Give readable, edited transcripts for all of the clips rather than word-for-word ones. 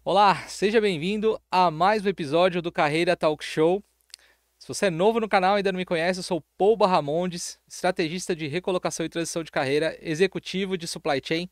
Olá, seja bem-vindo a mais um episódio do Carreira Talk Show. Se você é novo no canal e ainda não me conhece, eu sou Paul Barramondes, estrategista de recolocação e transição de carreira, executivo de supply chain.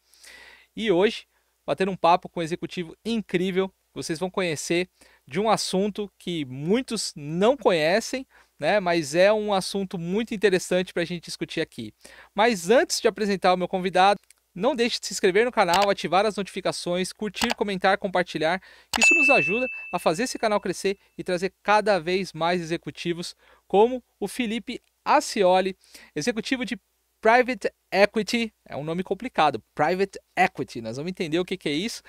E hoje, batendo um papo com um executivo incrível, vocês vão conhecer de um assunto que muitos não conhecem, né? Mas é um assunto muito interessante para a gente discutir aqui. Mas antes de apresentar o meu convidado, não deixe de se inscrever no canal, ativar as notificações, curtir, comentar, compartilhar. Isso nos ajuda a fazer esse canal crescer e trazer cada vez mais executivos como o Felipe Acioli, executivo de Private Equity. É um nome complicado, Private Equity. Nós vamos entender o que é isso.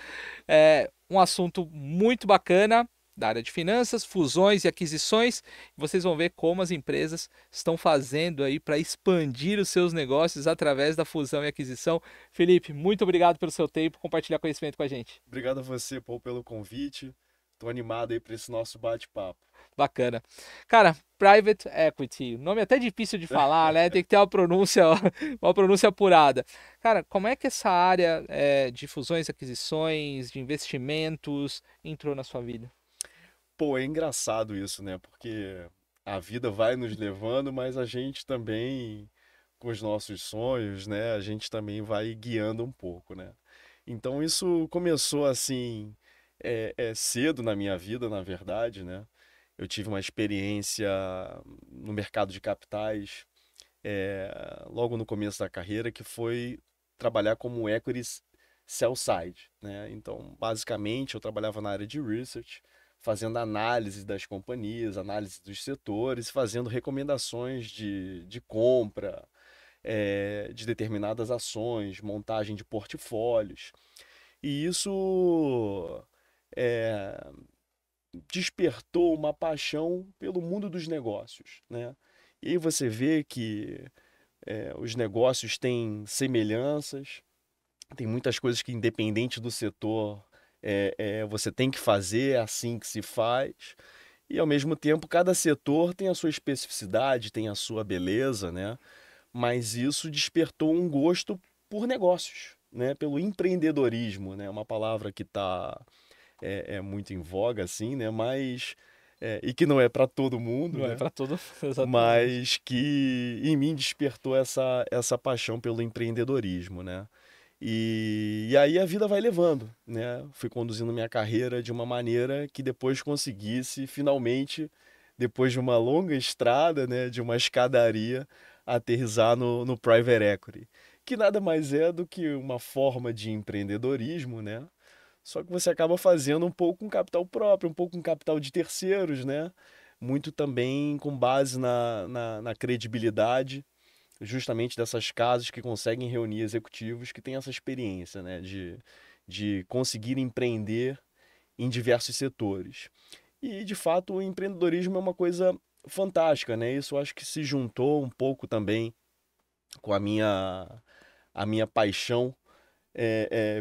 É um assunto muito bacana da área de finanças, fusões e aquisições. Vocês vão ver como as empresas estão fazendo aí para expandir os seus negócios através da fusão e aquisição. Felipe, muito obrigado pelo seu tempo, compartilhar conhecimento com a gente. Obrigado a você, Paul, pelo convite. Tô animado aí para esse nosso bate-papo. Bacana. Cara, Private Equity, nome até difícil de falar, né? Tem que ter uma pronúncia, uma pronúncia apurada. Cara, como é que essa área de fusões, aquisições, de investimentos entrou na sua vida? Pô, é engraçado isso, né? Porque a vida vai nos levando, mas a gente também, com os nossos sonhos, né? A gente também vai guiando um pouco, né? Então isso começou assim, cedo na minha vida, na verdade, né? Eu tive uma experiência no mercado de capitais, logo no começo da carreira, que foi trabalhar como equities sell side, né? Então, basicamente, eu trabalhava na área de research, fazendo análise das companhias, análise dos setores, fazendo recomendações de compra, de determinadas ações, montagem de portfólios. E isso é, despertou uma paixão pelo mundo dos negócios, né? E aí você vê que os negócios têm semelhanças, tem muitas coisas que, independente do setor, você tem que fazer, é assim que se faz. E, ao mesmo tempo, cada setor tem a sua especificidade, tem a sua beleza, né? Mas isso despertou um gosto por negócios, né? Pelo empreendedorismo, né? Uma palavra que está muito em voga, assim, né? Mas e que não é para todo mundo, Não é né? para todo, exatamente. Mas que em mim despertou essa paixão pelo empreendedorismo, né? E aí a vida vai levando, né? Fui conduzindo minha carreira de uma maneira que depois conseguisse finalmente, depois de uma longa estrada, né, de uma escadaria, aterrissar no private equity, que nada mais é do que uma forma de empreendedorismo, né? Só que você acaba fazendo um pouco com capital próprio, um pouco com capital de terceiros, né? Muito também com base na credibilidade justamente dessas casas que conseguem reunir executivos que têm essa experiência, né? De conseguir empreender em diversos setores. E, de fato, o empreendedorismo é uma coisa fantástica, né? Isso eu acho que se juntou um pouco também com a minha paixão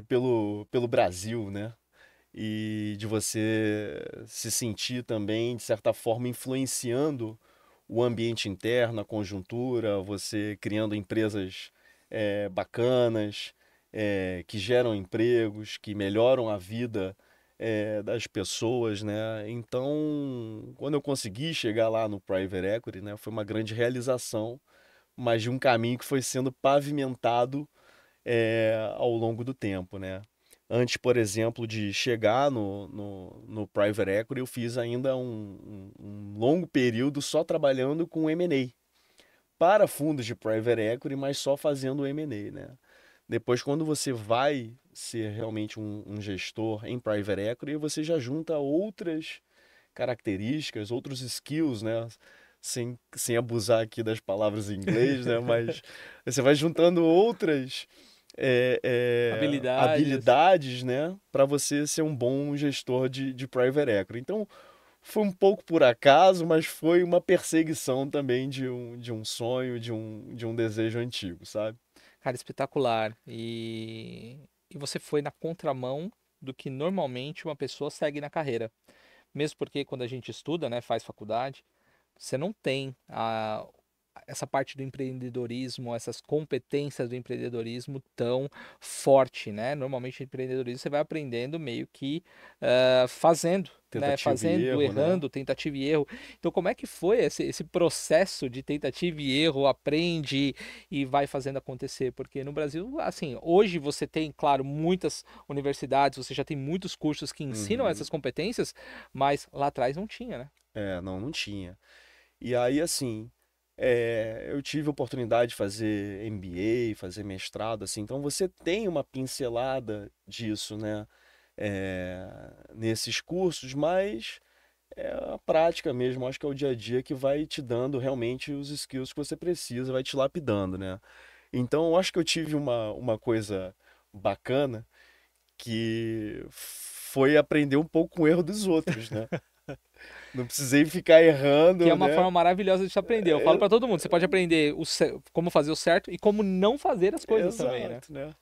pelo Brasil, né? E de você se sentir também, de certa forma, influenciando o ambiente interno, a conjuntura, você criando empresas bacanas, que geram empregos, que melhoram a vida das pessoas, né? Então, quando eu consegui chegar lá no Private Equity, né, foi uma grande realização, mas de um caminho que foi sendo pavimentado ao longo do tempo, né? Antes, por exemplo, de chegar no Private Equity, eu fiz ainda um longo período só trabalhando com M&A para fundos de Private Equity, mas só fazendo M&A, né? Depois, quando você vai ser realmente um gestor em Private Equity, você já junta outras características, outros skills, né? Sem abusar aqui das palavras em inglês, né? Mas você vai juntando outras Habilidades. habilidades, né? Para você ser um bom gestor de private equity. Então, foi um pouco por acaso, mas foi uma perseguição também de um sonho, de um desejo antigo, sabe? Cara, espetacular. E você foi na contramão do que normalmente uma pessoa segue na carreira. Mesmo porque quando a gente estuda, né, faz faculdade, você não tem essa parte do empreendedorismo, essas competências do empreendedorismo tão forte, né? Normalmente, empreendedorismo você vai aprendendo meio que fazendo, né? Tentativa e Fazendo, erro, né? errando, tentativa e erro. Então, como é que foi esse processo de tentativa e erro? Aprende e vai fazendo acontecer? Porque no Brasil, assim, hoje você tem, claro, muitas universidades, você já tem muitos cursos que ensinam Uhum. essas competências, mas lá atrás não tinha, né? Não, não tinha. E aí, assim, eu tive a oportunidade de fazer MBA, fazer mestrado, assim, então você tem uma pincelada disso, né? É, nesses cursos, mas é a prática mesmo, acho que é o dia a dia que vai te dando realmente os skills que você precisa, vai te lapidando, né? Então, eu acho que eu tive uma coisa bacana que foi aprender um pouco com o erro dos outros, né? Não precisei ficar Que é errando, uma né? forma maravilhosa de se aprender. Eu falo É, pra todo mundo, você pode aprender como fazer o certo e como não fazer as coisas também, né? exato, né?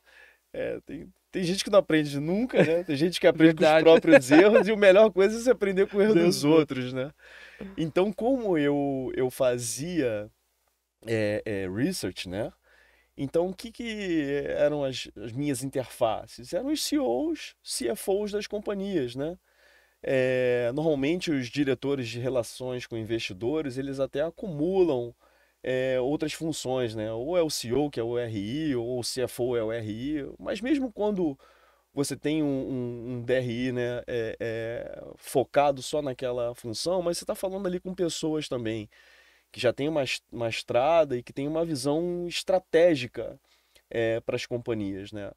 Tem gente que não aprende nunca, né? Tem gente que aprende com os Verdade. próprios erros e a melhor coisa é você aprender com o erro Deus dos dos outros. outros, né? Então, como eu fazia research, né? Então, o que que eram as minhas interfaces? Eram os CEOs, CFOs das companhias, né? Normalmente os diretores de relações com investidores, eles até acumulam outras funções, né? Ou é o CEO, que é o RI, ou o CFO é o RI, mas mesmo quando você tem um DRI, né, focado só naquela função, mas você está falando ali com pessoas também que já têm uma estrada e que têm uma visão estratégica para as companhias, né?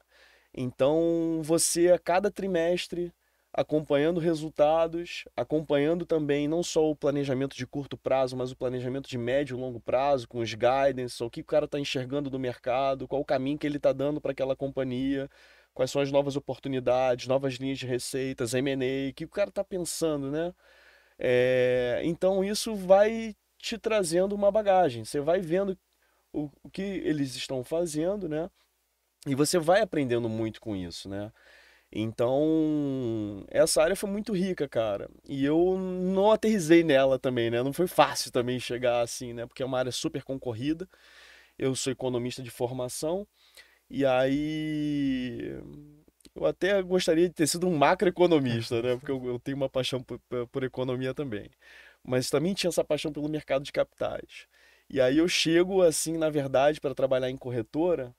Então, você a cada trimestre acompanhando resultados, acompanhando também não só o planejamento de curto prazo, mas o planejamento de médio e longo prazo, com os guidance, o que o cara está enxergando do mercado, qual o caminho que ele está dando para aquela companhia, quais são as novas oportunidades, novas linhas de receitas, M&A, o que o cara está pensando, né? Então isso vai te trazendo uma bagagem, você vai vendo o que eles estão fazendo, né? E você vai aprendendo muito com isso, né? Então, essa área foi muito rica, cara. E eu não aterrisei nela também, né? Não foi fácil também chegar assim, né? Porque é uma área super concorrida. Eu sou economista de formação. E aí. Eu até gostaria de ter sido um macroeconomista, né? Porque eu tenho uma paixão por economia também. Mas também tinha essa paixão pelo mercado de capitais. E aí eu chego, assim, na verdade, para trabalhar em corretora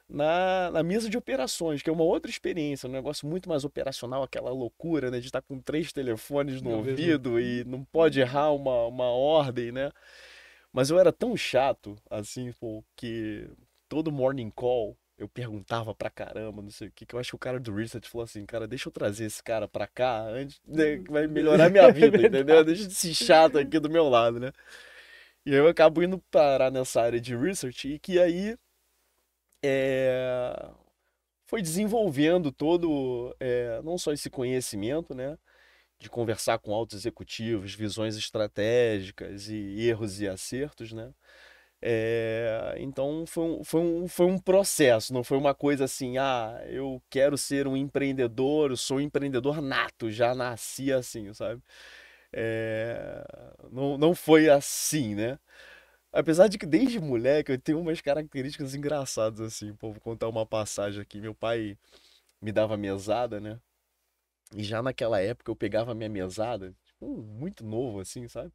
na mesa de operações, que é uma outra experiência, um negócio muito mais operacional, aquela loucura, né, de estar com três telefones no Ao mesmo ouvido e não pode errar uma ordem, né? Mas eu era tão chato, assim, pô, que todo morning call eu perguntava pra caramba, não sei o que, que eu acho que o cara do Research falou assim, cara, deixa eu trazer esse cara pra cá antes, né, que vai melhorar minha É vida, entendeu? verdade. Deixa de ser chato aqui do meu lado, né? E aí eu acabo indo parar nessa área de Research e que aí é, foi desenvolvendo todo, não só esse conhecimento, né, de conversar com altos executivos, visões estratégicas e erros e acertos, né? Então foi um processo, não foi uma coisa assim, eu quero ser um empreendedor, eu sou um empreendedor nato, já nasci assim, sabe? É, não foi assim, né? Apesar de que desde moleque eu tenho umas características engraçadas assim, pô, vou contar uma passagem aqui. Meu pai me dava mesada, né? E já naquela época eu pegava minha mesada, tipo, muito novo assim, sabe?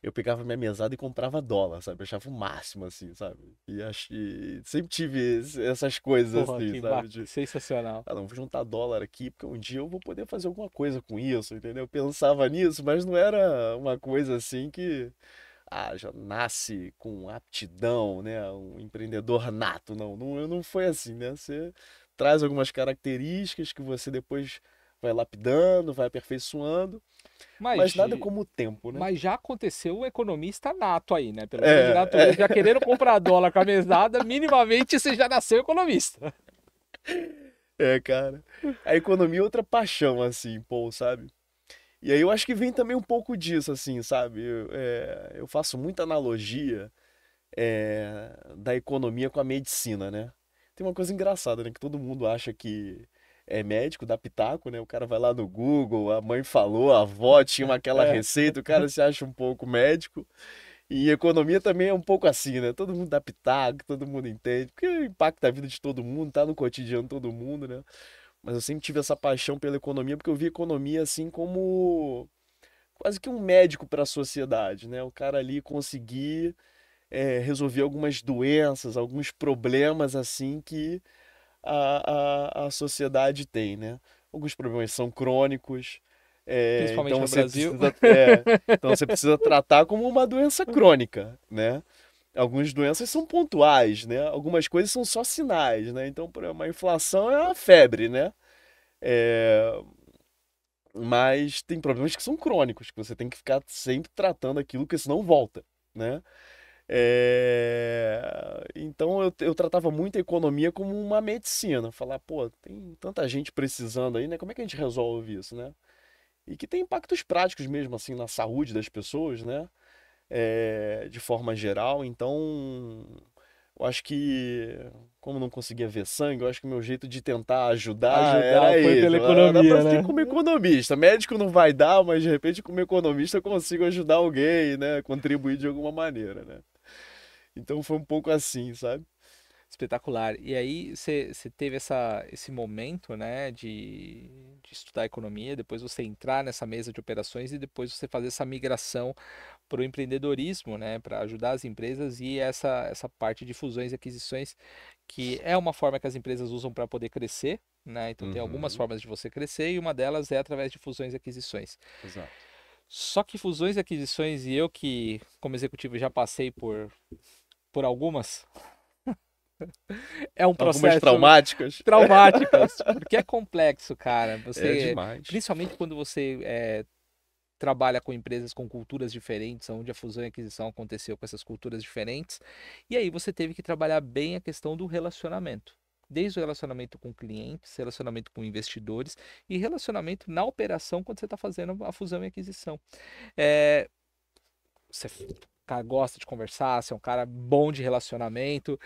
Eu pegava minha mesada e comprava dólar, sabe? Eu achava o máximo assim, sabe? E sempre tive essas coisas Porra, assim, que sabe? sensacional. Não, vou juntar dólar aqui porque um dia eu vou poder fazer alguma coisa com isso, entendeu? Eu pensava nisso, mas não era uma coisa assim que já nasce com aptidão, né? Um empreendedor nato, não foi assim, né? Você traz algumas características que você depois vai lapidando, vai aperfeiçoando, mas Mas, nada como o tempo, né? mas já aconteceu um economista nato aí, né? Pelo menos de É, natureza, já querendo comprar dólar com a mesada, minimamente você já nasceu economista. cara. A economia é outra paixão, assim, pô, sabe? E aí eu acho que vem também um pouco disso, assim, sabe? Eu faço muita analogia da economia com a medicina, né? Tem uma coisa engraçada, né? Que todo mundo acha que é médico, dá pitaco, né? O cara vai lá no Google, a mãe falou, a avó tinha aquela É. receita, o cara se acha um pouco médico. E economia também é um pouco assim, né? Todo mundo dá pitaco, todo mundo entende, porque impacta a vida de todo mundo, tá no cotidiano de todo mundo, né? Mas eu sempre tive essa paixão pela economia, porque eu vi economia assim como quase que um médico para a sociedade, né? O cara ali conseguir resolver algumas doenças, alguns problemas assim que a sociedade tem, né? Alguns problemas são crônicos, então Principalmente no você Brasil. precisa, então você precisa tratar como uma doença crônica, né? Algumas doenças são pontuais, né? Algumas coisas são só sinais, né? Então, por exemplo, uma inflação é uma febre, né? É, mas tem problemas que são crônicos, que você tem que ficar sempre tratando aquilo, porque senão volta, né? Então eu tratava muito a economia como uma medicina. Falar, pô, tem tanta gente precisando aí, né? Como é que a gente resolve isso, né? E que tem impactos práticos mesmo, assim, na saúde das pessoas, né? De forma geral. Então, eu acho que, como não conseguia ver sangue, eu acho que o meu jeito de tentar ajudar Ajudar era foi esse. pela Dá pra economia, ser né? como economista. Médico não vai dar, mas de repente, como economista, eu consigo ajudar alguém, né? Contribuir de alguma maneira, né? Então foi um pouco assim, sabe? Espetacular. E aí você teve esse momento, né, de estudar economia, depois você entrar nessa mesa de operações e depois você fazer essa migração para o empreendedorismo, né, para ajudar as empresas e essa parte de fusões e aquisições, que é uma forma que as empresas usam para poder crescer, né? Então tem algumas Uhum, formas de você crescer e uma delas é através de fusões e aquisições. exato. Só que fusões e aquisições, e eu que, como executivo, já passei por algumas, é um Algumas processo traumáticas. traumáticas, porque é complexo, cara. É Você, demais. principalmente quando você trabalha com empresas com culturas diferentes, onde a fusão e aquisição aconteceu com essas culturas diferentes, e aí você teve que trabalhar bem a questão do relacionamento. Desde o relacionamento com clientes, relacionamento com investidores e relacionamento na operação quando você está fazendo a fusão e aquisição. É, você cara gosta de conversar, você é um cara bom de relacionamento,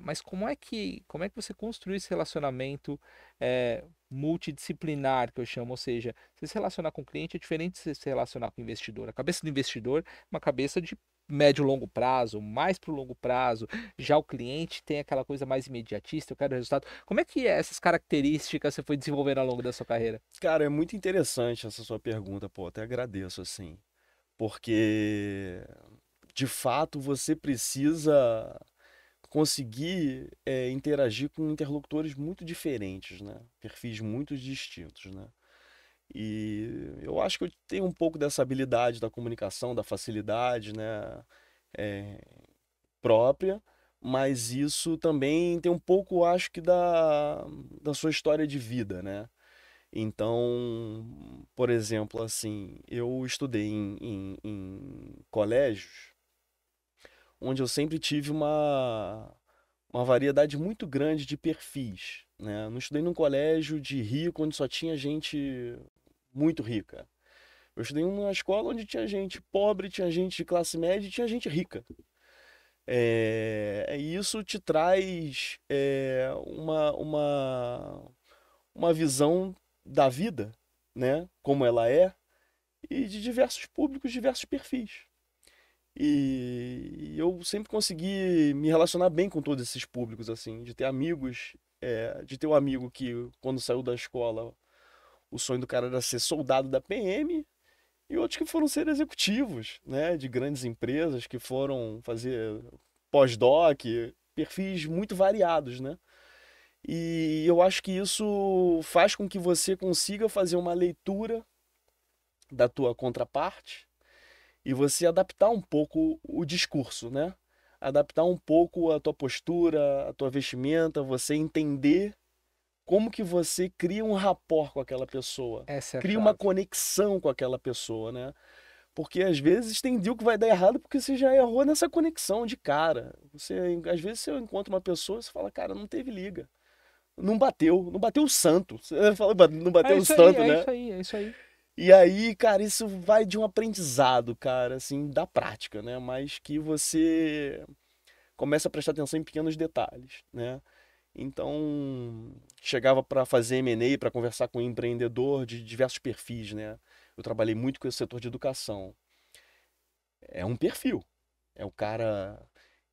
mas como é que você construi esse relacionamento multidisciplinar, que eu chamo, ou seja, você se relacionar com o cliente é diferente de você se relacionar com o investidor. A cabeça do investidor é uma cabeça de médio e longo prazo, mais para o longo prazo. Já o cliente tem aquela coisa mais imediatista, eu quero resultado. Como é que essas características você foi desenvolvendo ao longo da sua carreira? Cara, é muito interessante essa sua pergunta, pô, até agradeço, assim. Porque, de fato, você precisa conseguir interagir com interlocutores muito diferentes, né? Perfis muito distintos, né? E eu acho que eu tenho um pouco dessa habilidade da comunicação, da facilidade, né? É, própria, mas isso também tem um pouco, acho que, da sua história de vida, né? Então, por exemplo, assim, eu estudei em colégios onde eu sempre tive uma variedade muito grande de perfis, né? Eu não estudei num colégio de rico onde só tinha gente muito rica. Eu estudei numa escola onde tinha gente pobre, tinha gente de classe média e tinha gente rica. E isso te traz uma visão da vida, né? Como ela é, e de diversos públicos, diversos perfis. E eu sempre consegui me relacionar bem com todos esses públicos, assim, de ter amigos, de ter um amigo que, quando saiu da escola, o sonho do cara era ser soldado da PM, e outros que foram ser executivos, né, de grandes empresas, que foram fazer pós-doc, perfis muito variados, né? E eu acho que isso faz com que você consiga fazer uma leitura da tua contraparte e você adaptar um pouco o discurso, né? Adaptar um pouco a tua postura, a tua vestimenta, você entender como que você cria um rapport com aquela pessoa, Essa é a cria uma chave. conexão com aquela pessoa, né? Porque às vezes tem deal que vai dar errado porque você já errou nessa conexão de cara. Às vezes você encontra uma pessoa e você fala, cara, não teve liga. Não bateu o santo. Você fala, não É bateu o isso aí, santo, é né? isso aí, é isso aí. E aí, cara, isso vai de um aprendizado, cara, assim, da prática, né? Mas que você começa a prestar atenção em pequenos detalhes, né? Então, chegava para fazer M&A, para conversar com um empreendedor de diversos perfis, né? Eu trabalhei muito com esse setor de educação. É um perfil. É o cara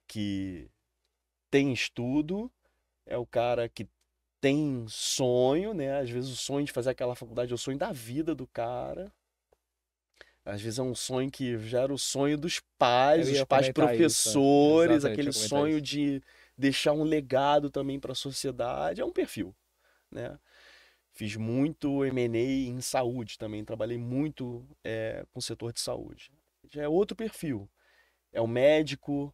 que tem estudo, é o cara que tem sonho, né? Às vezes o sonho de fazer aquela faculdade é o sonho da vida do cara. Às vezes é um sonho que já era o sonho dos Eu pais, os ia pais comentar isso. professores, Exatamente, eu aquele ia comentar sonho isso. de deixar um legado também para a sociedade. É um perfil, né? Fiz muito M&A em saúde também, trabalhei muito com o setor de saúde. Já é outro perfil. É o médico,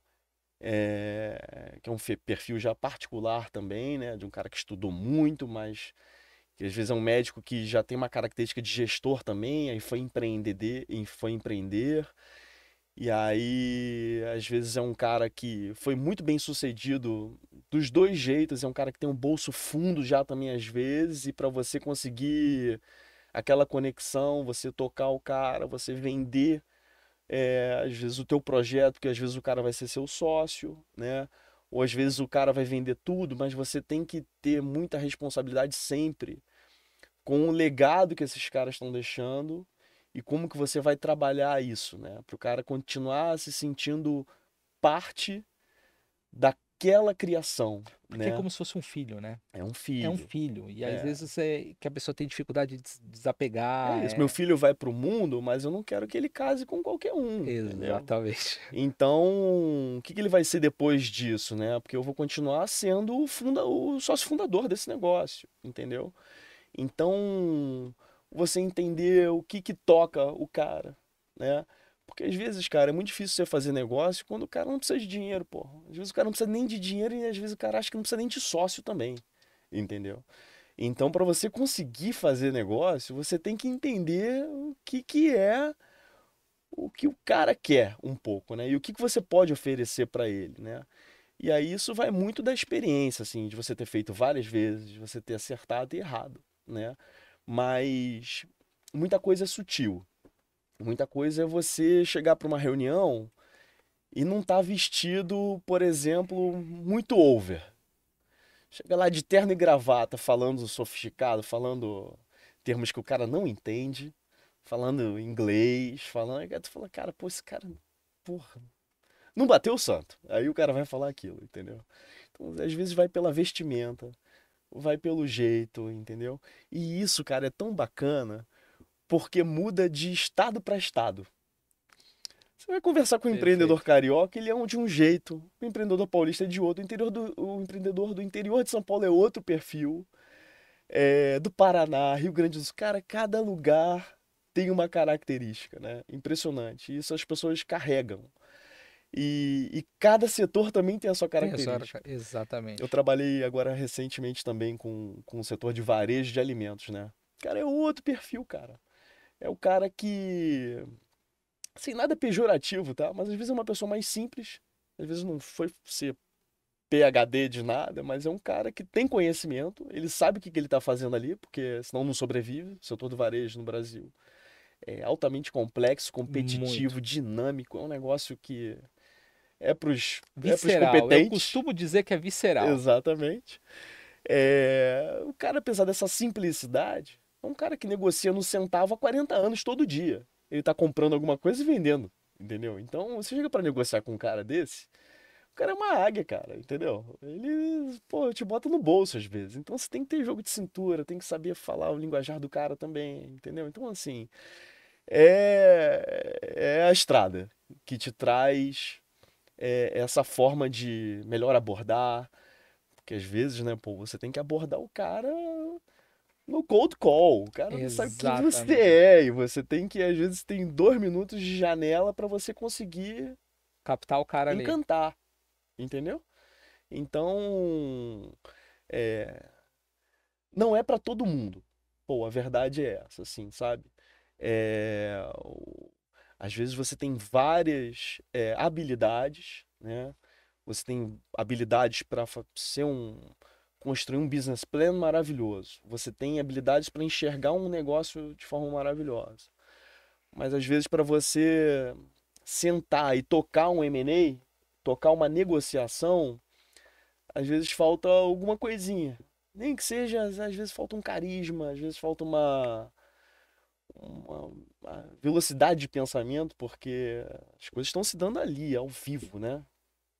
que é um perfil já particular também, né? De um cara que estudou muito, mas que às vezes é um médico que já tem uma característica de gestor também, aí foi empreender, e aí às vezes é um cara que foi muito bem sucedido dos dois jeitos, é um cara que tem um bolso fundo já também às vezes, e para você conseguir aquela conexão, você tocar o cara, você vender às vezes o teu projeto, porque às vezes o cara vai ser seu sócio, né? Ou às vezes o cara vai vender tudo, mas você tem que ter muita responsabilidade sempre com o legado que esses caras estão deixando e como que você vai trabalhar isso, né? Para o cara continuar se sentindo parte daquela criação, Porque é né? como se fosse um filho, né? É um É um filho. filho. E às É, vezes que a pessoa tem dificuldade de é desapegar. isso. Meu filho vai pro mundo, mas eu não quero que ele case com qualquer um, entendeu? Exatamente. Então, o que que ele vai ser depois disso, né? Porque eu vou continuar sendo o sócio fundador desse negócio, entendeu? Então, você entender o que que toca o cara, né? Porque às vezes, cara, é muito difícil você fazer negócio quando o cara não precisa de dinheiro, pô. Às vezes o cara não precisa nem de dinheiro e às vezes o cara acha que não precisa nem de sócio também, entendeu? Então, para você conseguir fazer negócio, você tem que entender o que é o que o cara quer um pouco, né? E o que que você pode oferecer para ele, né? E aí isso vai muito da experiência, assim, de você ter feito várias vezes, de você ter acertado e errado, né? Mas muita coisa é sutil. Muita coisa é você chegar para uma reunião e não estar vestido, por exemplo, muito over. Chega lá de terno e gravata, falando sofisticado, falando termos que o cara não entende, falando inglês, falando. Aí tu fala, cara, pô, esse cara, porra, não bateu o santo. Aí o cara vai falar aquilo, entendeu? Então, às vezes vai pela vestimenta, vai pelo jeito, entendeu? E isso, cara, é tão bacana porque muda de estado para estado. Você vai conversar com um empreendedor Perfeito. carioca, ele é de um jeito, o empreendedor paulista é de outro, o empreendedor do interior de São Paulo é outro perfil, do Paraná, Rio Grande do Sul, cara, cada lugar tem uma característica, né? Impressionante. Isso as pessoas carregam. E cada setor também tem a sua Tem a sua característica. Eu exatamente. trabalhei agora recentemente também com o setor de varejo de alimentos, né? Cara, é outro perfil, cara. É o cara que, sem nada pejorativo, tá? Mas às vezes é uma pessoa mais simples, às vezes não foi ser PhD de nada, mas é um cara que tem conhecimento, ele sabe o que que ele tá fazendo ali, porque senão não sobrevive. O setor do varejo no Brasil é altamente complexo, Muito. competitivo, dinâmico, é um negócio que é pros Visceral. Eu competentes, costumo dizer que é visceral. exatamente. O cara, apesar dessa simplicidade, é um cara que negocia no centavo há 40 anos todo dia. Ele tá comprando alguma coisa e vendendo, entendeu? Então, você chega pra negociar com um cara desse, o cara é uma águia, cara, entendeu? Ele, pô, te bota no bolso às vezes. Então, você tem que ter jogo de cintura, tem que saber falar o linguajar do cara também, entendeu? Então, assim, é a estrada que te traz essa forma de melhor abordar, porque às vezes, né, pô, você tem que abordar o cara no cold call. O cara não sabe quem você Exatamente. é. E você tem que, às vezes, tem 2 minutos de janela para você conseguir Captar o cara ali. encantar. Entendeu? Então, é, não é para todo mundo. Pô, a verdade é essa, assim, sabe? É, o- Às vezes você tem várias habilidades, né? Você tem habilidades para construir um business plan maravilhoso. Você tem habilidades para enxergar um negócio de forma maravilhosa. Mas às vezes para você sentar e tocar um M&A, tocar uma negociação, às vezes falta alguma coisinha. Nem que seja, às vezes falta um carisma, às vezes falta uma uma velocidade de pensamento, porque as coisas estão se dando ali, ao vivo, né?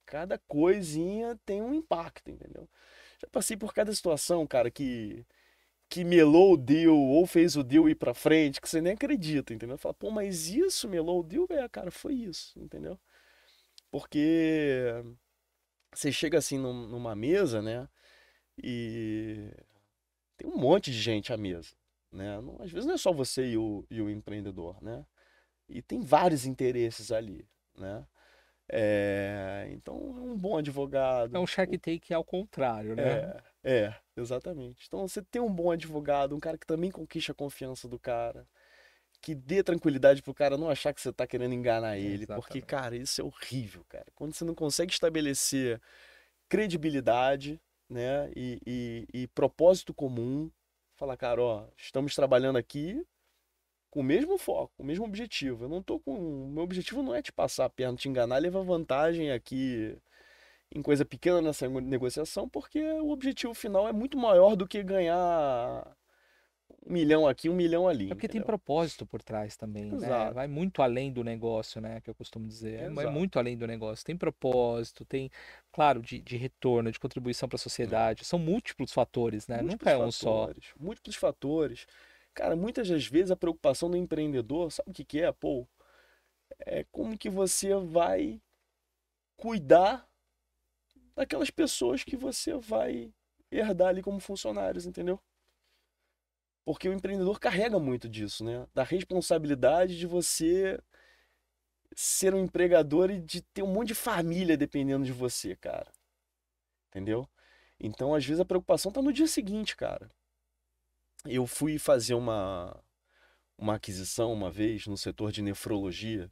Cada coisinha tem um impacto, entendeu? Já passei por cada situação, cara, que melou o deal ou fez o deal ir pra frente, que você nem acredita, entendeu? Fala, pô, mas isso melou o deal? É, cara, foi isso, entendeu? Porque você chega assim numa mesa, né? E tem um monte de gente à mesa, né? Às vezes não é só você e o empreendedor, né? E tem vários interesses ali, né? Então, é um bom É um advogado. Shark Tank ao contrário, né? Exatamente. Então, você tem um bom advogado, um cara que também conquista a confiança do cara, que dê tranquilidade pro cara não achar que você tá querendo enganar ele, porque, Exatamente. cara, isso é horrível, cara. Quando você não consegue estabelecer credibilidade, né, e propósito comum, falar, cara, ó, estamos trabalhando aqui com o mesmo foco, com o mesmo objetivo. Eu não tô com. O meu objetivo não é te passar a perna, te enganar, levar vantagem aqui em coisa pequena nessa negociação, porque o objetivo final é muito maior do que ganhar 1 milhão aqui, 1 milhão ali, É porque tem entendeu? propósito por trás também, né? Exato, Vai muito além do negócio, né? Que eu costumo dizer. É exato. muito além do negócio. Tem propósito, tem, claro, de retorno, de contribuição para a É. sociedade. São múltiplos fatores, né? Nunca Múltiplos é um só. fatores, múltiplos fatores. Cara, muitas das vezes a preocupação do empreendedor, sabe o que que é, pô? É como que você vai cuidar daquelas pessoas que você vai herdar ali como funcionários, entendeu? Porque o empreendedor carrega muito disso, né? Da responsabilidade de você ser um empregador e de ter um monte de família dependendo de você, cara. Entendeu? Então, às vezes, a preocupação tá no dia seguinte, cara. Eu fui fazer uma aquisição uma vez no setor de nefrologia,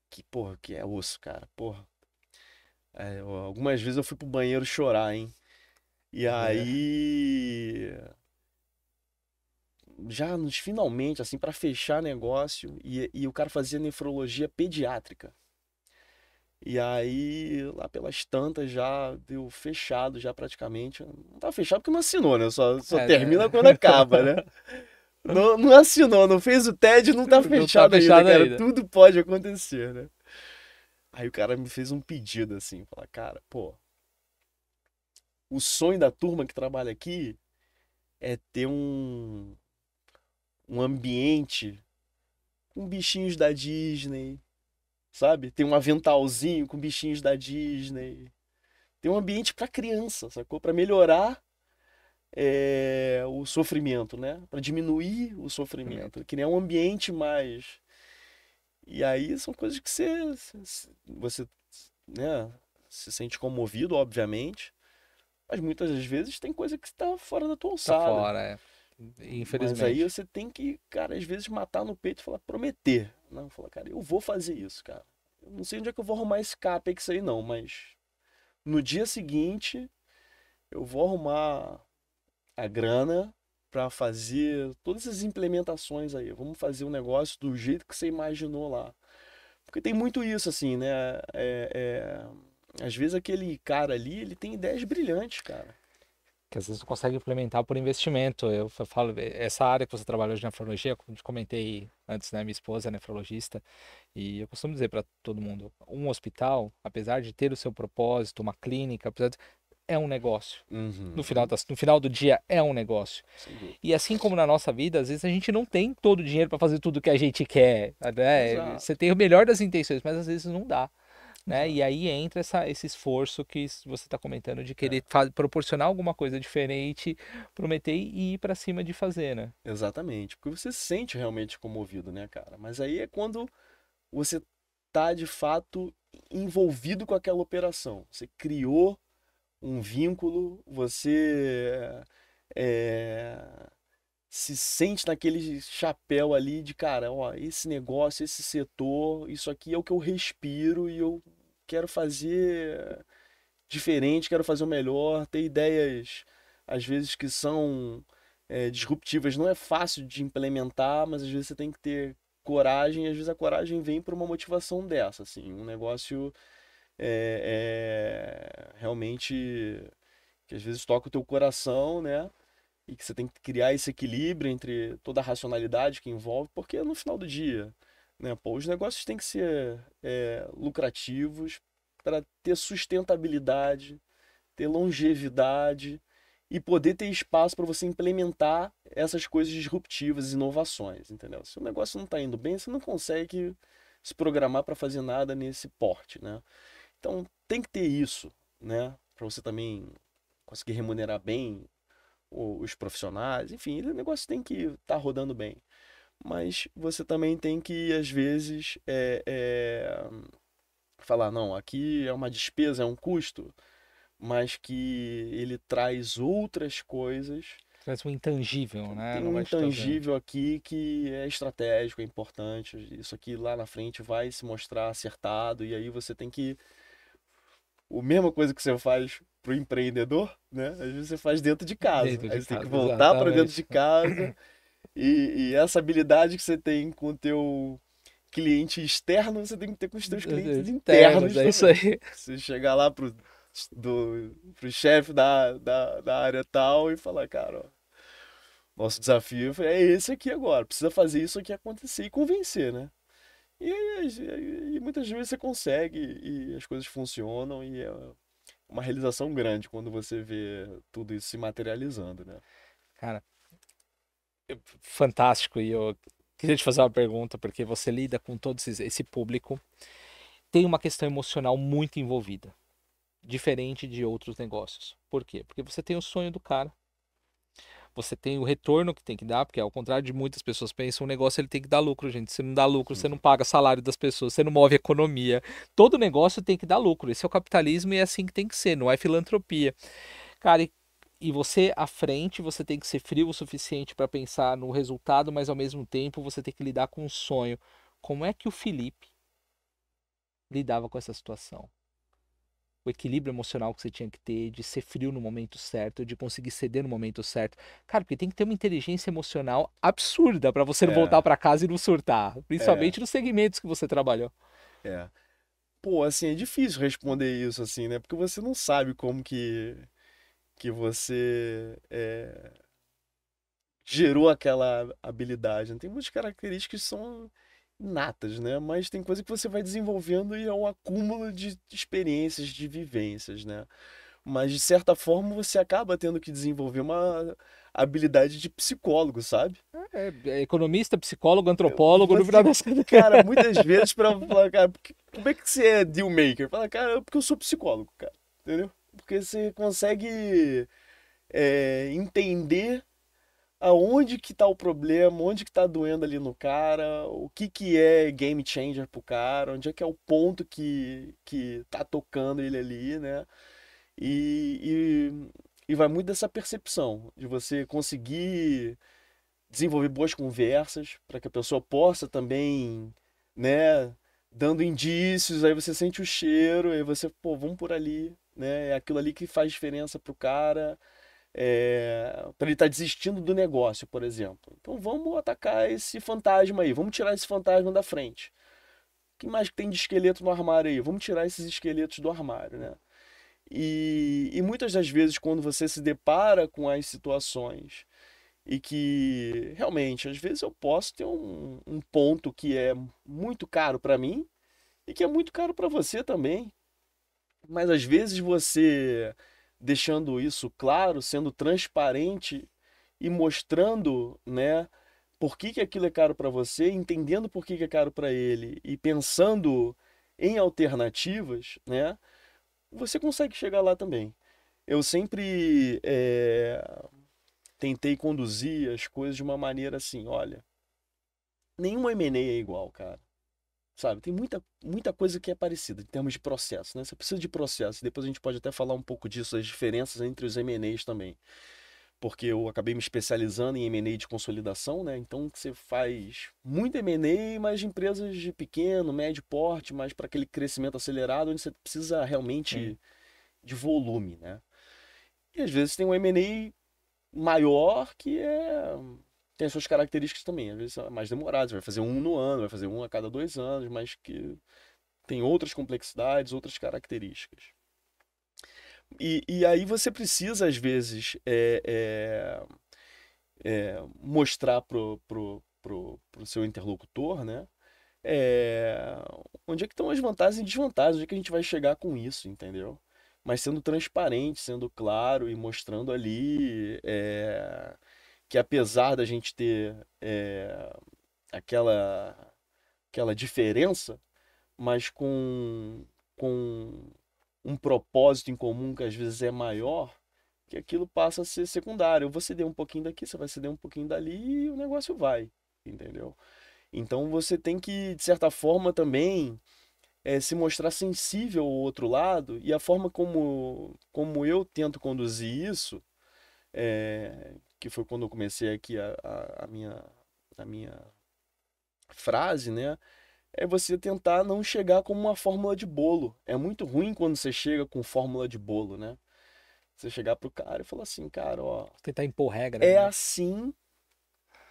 que, porra, que é osso, cara. Porra. Algumas vezes eu fui pro banheiro chorar, hein? E É. aí, já nos finalmente, assim, para fechar negócio, e o cara fazia nefrologia pediátrica. E aí, lá pelas tantas, já deu fechado, já praticamente. Não tá fechado porque não assinou, né? Só É, né? termina quando acaba, né? Não, não assinou, não fez o TED, não tá Não tá fechado ainda, fechado cara. ainda. Tudo pode acontecer, né? Aí o cara me fez um pedido assim, falar, cara, pô, o sonho da turma que trabalha aqui é ter um ambiente com bichinhos da Disney, sabe? Tem um aventalzinho com bichinhos da Disney. Tem um ambiente pra criança, sacou? Pra melhorar o sofrimento, né? Pra diminuir o sofrimento. Criar um ambiente mais. E aí são coisas que você, né, se sente comovido, obviamente. Mas muitas das vezes tem coisa que está fora da tua Tá alçada. fora, é. Mas aí Infelizmente. você tem que, cara, às vezes matar no peito e falar, prometer. Não, falar, cara, eu vou fazer isso, cara. Eu não sei onde é que eu vou arrumar esse CAPEX aí, não, mas no dia seguinte eu vou arrumar a grana para fazer todas essas implementações aí. Vamos fazer o negócio do jeito que você imaginou lá. Porque tem muito isso, assim, né? Às vezes aquele cara ali, ele tem ideias brilhantes, cara. Que às vezes não consegue implementar por investimento. Eu falo, essa área que você trabalha hoje na nefrologia, como eu comentei antes, né? Minha esposa é nefrologista, e eu costumo dizer para todo mundo, um hospital, apesar de ter o seu propósito, uma clínica, é um negócio. Uhum, No final do dia é um negócio. sem dúvida. E assim como na nossa vida, às vezes a gente não tem todo o dinheiro para fazer tudo que a gente quer, né? Você Exato, tem o melhor das intenções, mas às vezes não dá, né? E exato. aí entra esse esforço que você está comentando de É, querer proporcionar alguma coisa diferente, prometer e ir para cima de fazer, né? exatamente. Porque você se sente realmente comovido, né, cara? Mas aí é quando você tá de fato envolvido com aquela operação. Você criou um vínculo, você é, se sente naquele chapéu ali de, cara, ó, esse negócio, esse setor, isso aqui é o que eu respiro e eu quero fazer diferente, quero fazer o melhor, ter ideias, às vezes, que são disruptivas. Não é fácil de implementar, mas às vezes você tem que ter coragem, e às vezes a coragem vem por uma motivação dessa, assim, um negócio realmente que às vezes toca o teu coração, né? e que você tem que criar esse equilíbrio entre toda a racionalidade que envolve, porque no final do dia, né, pô, os negócios têm que ser lucrativos para ter sustentabilidade, ter longevidade e poder ter espaço para você implementar essas coisas disruptivas, inovações, entendeu? Se o negócio não está indo bem, você não consegue se programar para fazer nada nesse porte, né? Então tem que ter isso, né? Para você também conseguir remunerar bem os profissionais, enfim, o negócio tem que estar rodando bem. Mas você também tem que, às vezes, falar, não, aqui é uma despesa, é um custo, mas que ele traz outras coisas. Traz um intangível, né? Tem Não um vai te trazer. intangível aqui que é estratégico, é importante. Isso aqui lá na frente vai se mostrar acertado, e aí você tem que. A mesma coisa que você faz pro empreendedor, né? Às vezes você faz dentro de casa. Dentro Aí de você tem que casa, voltar para dentro exatamente. de casa. E essa habilidade que você tem com o teu cliente externo, você tem que ter com os teus clientes Ternos, internos é isso também. aí. Você chegar lá pro chefe da área tal e falar, cara, ó, nosso desafio é esse aqui agora. Precisa fazer isso aqui acontecer e convencer, né? E muitas vezes você consegue e as coisas funcionam e é uma realização grande quando você vê tudo isso se materializando, né? Cara, fantástico. E eu queria te fazer uma pergunta, porque você lida com todo esse público. Tem uma questão emocional muito envolvida, diferente de outros negócios. Por quê? Porque você tem o sonho do cara, você tem o retorno que tem que dar, porque ao contrário de muitas pessoas pensam, o negócio ele tem que dar lucro, gente. Se não dá lucro, você não paga salário das pessoas, você não move a economia. Todo negócio tem que dar lucro. Esse é o capitalismo e é assim que tem que ser, não é filantropia. Cara, e você à frente, você tem que ser frio o suficiente para pensar no resultado, mas ao mesmo tempo você tem que lidar com o sonho. Como é que o Felipe lidava com essa situação? O equilíbrio emocional que você tinha que ter, de ser frio no momento certo, de conseguir ceder no momento certo. Cara, porque tem que ter uma inteligência emocional absurda para você não voltar É, para casa e não surtar, é, principalmente nos segmentos que você trabalhou. é. Pô, assim, é difícil responder isso, assim, né? Porque você não sabe como que você gerou aquela habilidade, né? Tem muitas características que são inatas, né? Mas tem coisa que você vai desenvolvendo e é um acúmulo de experiências, de vivências, né? Mas de certa forma você acaba tendo que desenvolver uma habilidade de psicólogo, sabe? É economista, psicólogo, antropólogo, no final Você, das cara, muitas vezes para falar, cara, como é que você é deal maker? Fala, cara, porque eu sou psicólogo, cara, entendeu? Porque você consegue entender aonde que tá o problema, onde que tá doendo ali no cara, o que que é game changer pro cara, onde é que é o ponto que tá tocando ele ali, né? E, e vai muito dessa percepção, de você conseguir desenvolver boas conversas para que a pessoa possa também, né, dando indícios, aí você sente o cheiro, aí você, pô, vamos por ali, né? É aquilo ali que faz diferença pro cara, para ele estar desistindo do negócio, por exemplo. Então vamos atacar esse fantasma aí, vamos tirar esse fantasma da frente. O que mais que tem de esqueleto no armário aí? Vamos tirar esses esqueletos do armário, né? E muitas das vezes, quando você se depara com as situações e que realmente, às vezes eu posso ter um ponto que é muito caro para mim e que é muito caro para você também, mas às vezes você deixando isso claro, sendo transparente e mostrando, né, por que que aquilo é caro para você, entendendo por que que é caro para ele e pensando em alternativas, né, você consegue chegar lá também. Eu sempre tentei conduzir as coisas de uma maneira assim, olha, nenhum M&A é igual, cara. Sabe, tem muita coisa que é parecida em termos de processo, né? Você precisa de processo. Depois a gente pode até falar um pouco disso, as diferenças entre os M&As também. Porque eu acabei me especializando em M&A de consolidação, né? Então você faz muito M&A, mas de empresas de pequeno, médio porte, mas para aquele crescimento acelerado, onde você precisa Sim. realmente de volume, né? E às vezes tem um M&A maior que tem as suas características também. Às vezes é mais demorado, você vai fazer um no ano, vai fazer um a cada 2 anos, mas que tem outras complexidades, outras características. E aí você precisa, às vezes, mostrar pro seu interlocutor, né? É, onde é que estão as vantagens e desvantagens, onde é que a gente vai chegar com isso, entendeu? Mas sendo transparente, sendo claro e mostrando ali que apesar da gente ter aquela, aquela diferença, mas com um propósito em comum que às vezes é maior, que aquilo passa a ser secundário. Eu vou ceder um pouquinho daqui, você vai ceder um pouquinho dali e o negócio vai, entendeu? Então você tem que, de certa forma, também se mostrar sensível ao outro lado, e a forma como eu tento conduzir isso, que foi quando eu comecei aqui a minha frase, né? É você tentar não chegar como uma fórmula de bolo. É muito ruim quando você chega com fórmula de bolo, né? Você chegar pro cara e falar assim, cara, ó, Tentar impor regras, é né? assim,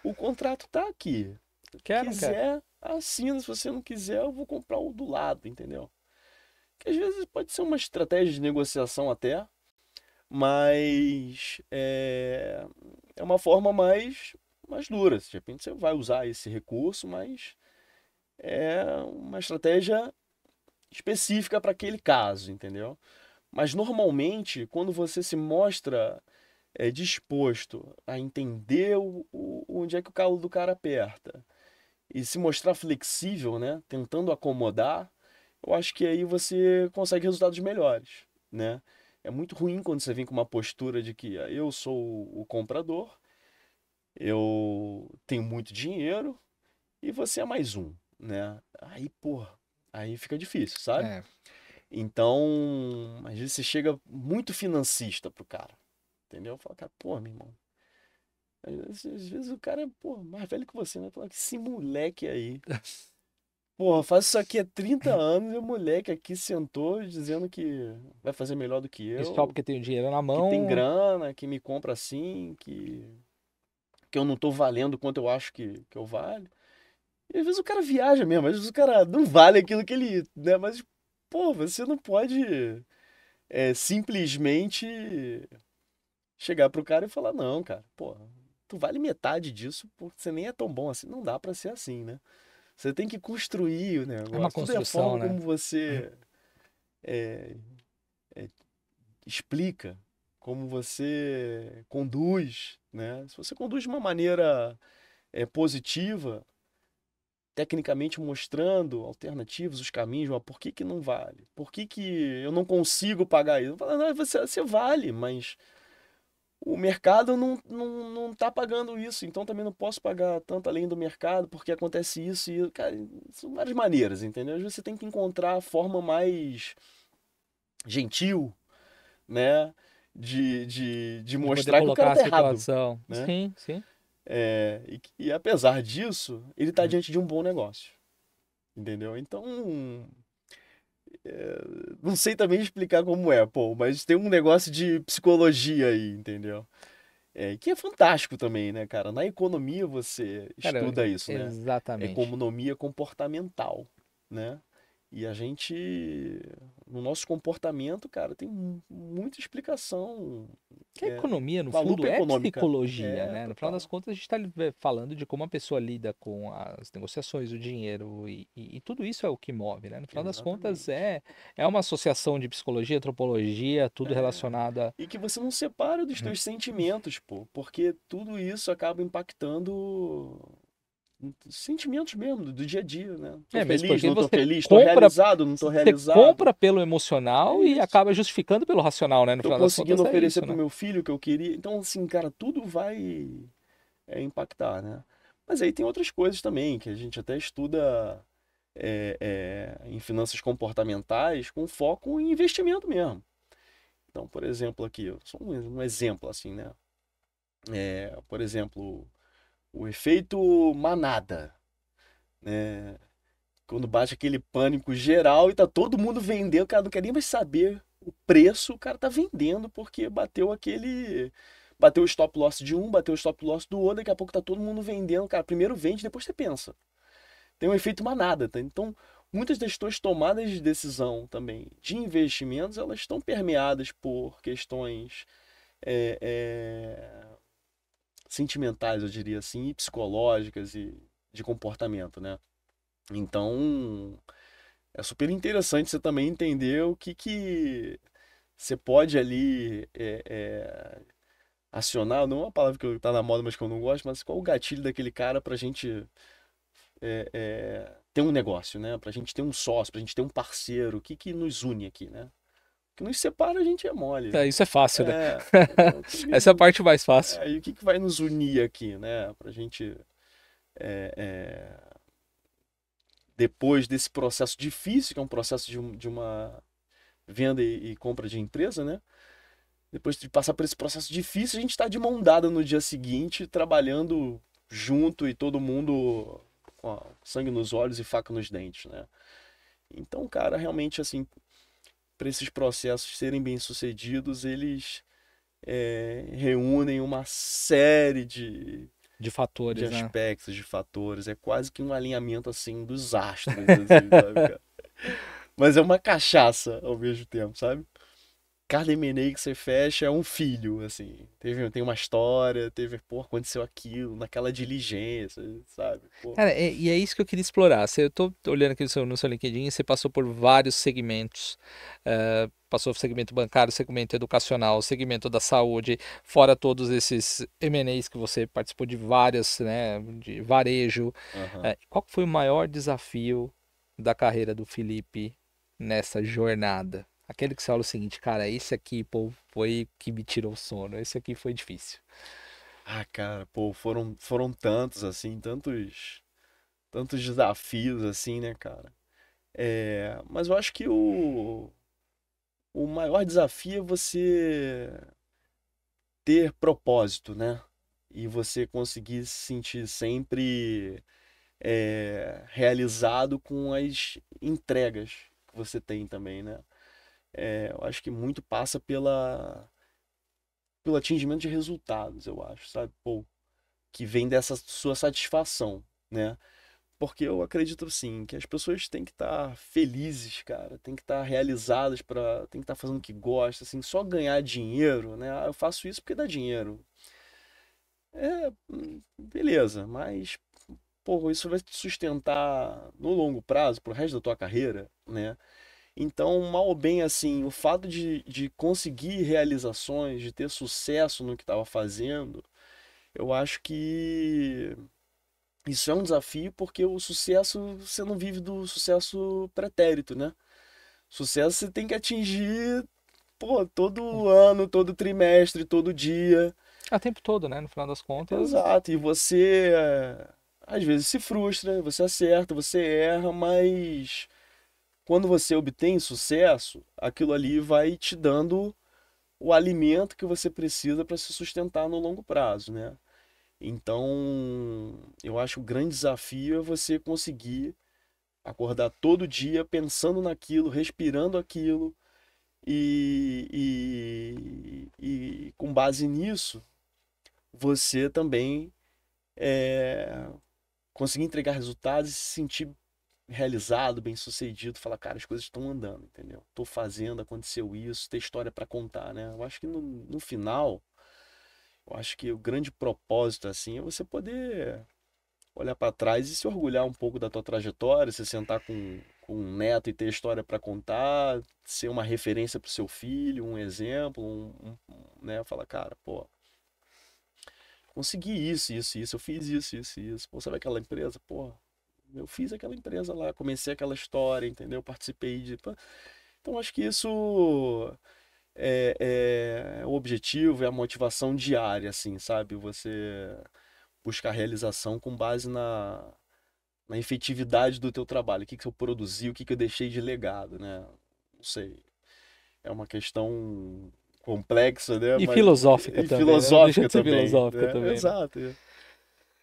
o contrato tá aqui. Quer, não quer? Quiser, assina. Se você não quiser, eu vou comprar o do lado, entendeu? Que às vezes pode ser uma estratégia de negociação até, mas é uma forma mais dura. De repente você vai usar esse recurso, mas é uma estratégia específica para aquele caso, entendeu? Mas normalmente, quando você se mostra disposto a entender onde é que o calo do cara aperta e se mostrar flexível, né, tentando acomodar, eu acho que aí você consegue resultados melhores, né? É muito ruim quando você vem com uma postura de que eu sou o comprador, eu tenho muito dinheiro e você é mais um, né? Aí, pô, aí fica difícil, sabe? É. Então, às vezes você chega muito financista pro cara, entendeu? Fala, cara, pô, meu irmão. Às vezes o cara é, pô, mais velho que você, né? Fala, esse moleque aí. Porra, faz isso aqui há 30 anos e o moleque aqui sentou dizendo que vai fazer melhor do que E só eu, porque tem o dinheiro na que tem mão. grana, que me compra assim, que eu não tô valendo quanto eu acho que eu valho. E às vezes o cara viaja mesmo, às vezes o cara não vale aquilo que ele, né? Mas, pô, você não pode simplesmente chegar pro cara e falar, não, cara, pô, tu vale metade disso porque você nem é tão bom assim. Não dá pra ser assim, né? Você tem que construir o É uma negócio. Tudo é a construção, forma né? como você é, é, explica, como você conduz, né? Se você conduz de uma maneira positiva, tecnicamente mostrando alternativas, os caminhos, mas por que que não vale? Por que que eu não consigo pagar isso? Fala, não, você vale, mas o mercado não tá pagando isso, então também não posso pagar tanto além do mercado, porque acontece isso e, cara, são várias maneiras, entendeu? Às vezes você tem que encontrar a forma mais gentil, né? De De poder mostrar que o cara colocar a tá errado, situação. né? Sim, sim. E apesar disso, ele tá diante de um bom negócio, entendeu? Então, não sei também explicar como é, pô, mas tem um negócio de psicologia aí, entendeu? Que é fantástico também, né, cara? Na economia você Cara, estuda isso, né? exatamente. Economia comportamental, né? E a gente, no nosso comportamento, cara, tem muita explicação, Que a economia, no uma fundo, lupa é econômica. psicologia, né? No final das Total. contas, a gente está falando de como a pessoa lida com as negociações, o dinheiro e tudo isso é o que move, né? No final das contas, Exatamente. é uma associação de psicologia, antropologia, tudo É. relacionado a. E que você não separa dos teus sentimentos, pô, porque tudo isso acaba impactando sentimentos mesmo do dia a dia, né? Tô É mesmo feliz, porque não tô você feliz, tô compra, realizado, não tô você realizado. compra pelo É emocional e isso. acaba justificando pelo racional, né? No Tô final das contas, conseguindo é oferecer isso, pro né? meu filho o que eu queria. Então, assim, cara, tudo vai impactar, né? Mas aí tem outras coisas também, que a gente até estuda em finanças comportamentais com foco em investimento mesmo. Então, por exemplo, aqui, só um exemplo assim, né? Por exemplo, o efeito manada, né? Quando bate aquele pânico geral e tá todo mundo vendendo, o cara não quer nem mais saber o preço, o cara tá vendendo porque bateu o stop loss de um, bateu o stop loss do outro, daqui a pouco tá todo mundo vendendo, cara, primeiro vende, depois você pensa. Tem um efeito manada, tá? Então, muitas das suas tomadas de decisão também de investimentos, elas estão permeadas por questões é, é, sentimentais, eu diria assim, e psicológicas e de comportamento, né? Então, é super interessante você também entender o que que você pode ali acionar, não é uma palavra que tá na moda, mas que eu não gosto, mas qual o gatilho daquele cara pra gente ter um negócio, né? Pra gente ter um sócio, pra gente ter um parceiro, o que que nos une aqui, né? O que nos separa a gente é mole. Isso é fácil, né? Entendeu? Essa é a parte mais fácil. E o que que vai nos unir aqui, né? Pra gente, é, é, depois desse processo difícil, que é um processo de uma venda e compra de empresa, né? Depois de passar por esse processo difícil, a gente está de mão dada no dia seguinte, trabalhando junto e todo mundo com sangue nos olhos e faca nos dentes, né? Então, cara, realmente, assim, para esses processos serem bem-sucedidos, eles reúnem uma série De de fatores, né? aspectos, de fatores. É quase que um alinhamento, assim, dos astros, assim, sabe, cara? Mas é uma cachaça ao mesmo tempo, sabe? Cada M&A que você fecha é um filho, assim. Tem uma história, pô, aconteceu aquilo, naquela diligência, sabe? Pô. Cara, e é isso que eu queria explorar. Eu tô olhando aqui no seu LinkedIn, você passou por vários segmentos. Passou o segmento bancário, segmento educacional, segmento da saúde, fora todos esses M&As que você participou de várias, né, de varejo. Aham. Qual que foi o maior desafio da carreira do Felipe nessa jornada? Aquele que você fala o seguinte, cara, esse aqui, pô, foi que me tirou o sono. Esse aqui foi difícil. Ah, cara, pô, foram tantos, assim, tantos desafios, assim, né, cara? Mas eu acho que o maior desafio é você ter propósito, né? E você conseguir se sentir sempre realizado com as entregas que você tem também, né? Eu acho que muito passa pelo atingimento de resultados, eu acho, sabe? Pô, que vem dessa sua satisfação, né? Porque eu acredito assim, que as pessoas têm que estar felizes, cara, têm que estar realizadas tem que estar fazendo o que gosta, assim, só ganhar dinheiro, né? Ah, eu faço isso porque dá dinheiro. Beleza, mas pô, isso vai te sustentar no longo prazo, pro resto da tua carreira, né? Então, mal ou bem assim, o fato de conseguir realizações, de ter sucesso no que estava fazendo, eu acho que isso é um desafio porque o sucesso, você não vive do sucesso pretérito, né? Sucesso você tem que atingir, pô, todo ano, todo trimestre, todo dia. O tempo todo, né? No final das contas, Exato. E você, às vezes, se frustra, você acerta, você erra, mas quando você obtém sucesso, aquilo ali vai te dando o alimento que você precisa para se sustentar no longo prazo, né? Então, eu acho que o grande desafio é você conseguir acordar todo dia pensando naquilo, respirando aquilo e com base nisso, você também conseguir entregar resultados e se sentir realizado, bem-sucedido, falar, cara, as coisas estão andando, entendeu? Tô fazendo, aconteceu isso, ter história para contar, né? Eu acho que no final, eu acho que o grande propósito assim é você poder olhar para trás e se orgulhar um pouco da tua trajetória, se sentar com um neto e ter história para contar, ser uma referência para o seu filho, um exemplo, né? Falar, cara, pô, consegui isso, isso, isso, eu fiz isso, isso, isso. Pô, sabe aquela empresa? Pô, eu fiz aquela empresa lá, comecei aquela história, entendeu? Participei de. Pô. Então acho que isso é o objetivo, é a motivação diária, assim, sabe? Você buscar realização com base na efetividade do teu trabalho. O que que eu produzi, o que que eu deixei de legado, né? Não sei. É uma questão complexa, né? e Mas filosófica e também, né? Não deixa filosófica de ser também, filosófica né? também, né? Exato. É.